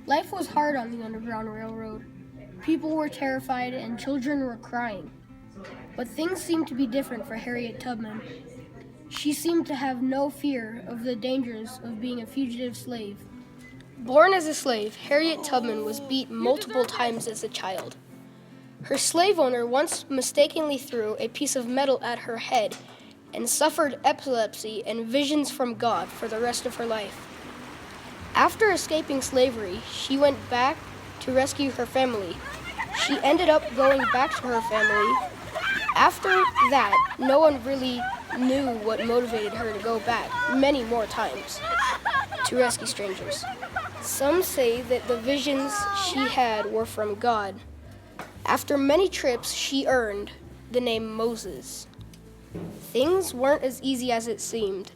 Life was hard on the Underground Railroad. People were terrified and children were crying. But things seemed to be different for Harriet Tubman. She seemed to have no fear of the dangers of being a fugitive slave. Born as a slave, Harriet Tubman was beat multiple times as a child. Her slave owner once mistakenly threw a piece of metal at her head and suffered epilepsy and visions from God for the rest of her life. After escaping slavery, she went back to rescue her family. She ended up going back to her family. After that, no one really knew what motivated her to go back many more times to rescue strangers. Some say that the visions she had were from God. After many trips, she earned the name Moses. Things weren't as easy as it seemed.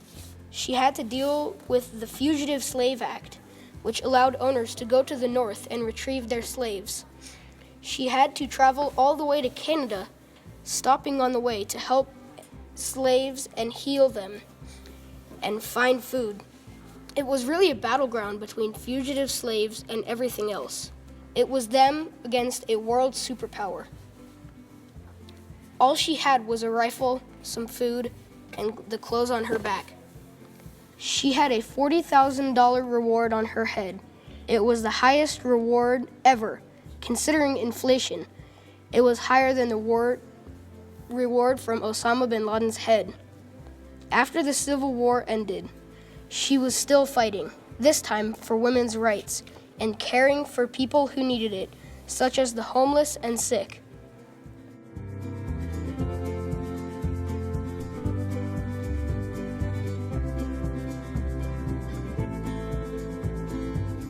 She had to deal with the Fugitive Slave Act, which allowed owners to go to the north and retrieve their slaves. She had to travel all the way to Canada, stopping on the way to help slaves and heal them and find food. It was really a battleground between fugitive slaves and everything else. It was them against a world superpower. All she had was a rifle, some food, and the clothes on her back. She had a $40,000 reward on her head. It was the highest reward ever, considering inflation. It was higher than the reward from Osama bin Laden's head. After the Civil War ended, she was still fighting, this time for women's rights and caring for people who needed it, such as the homeless and sick.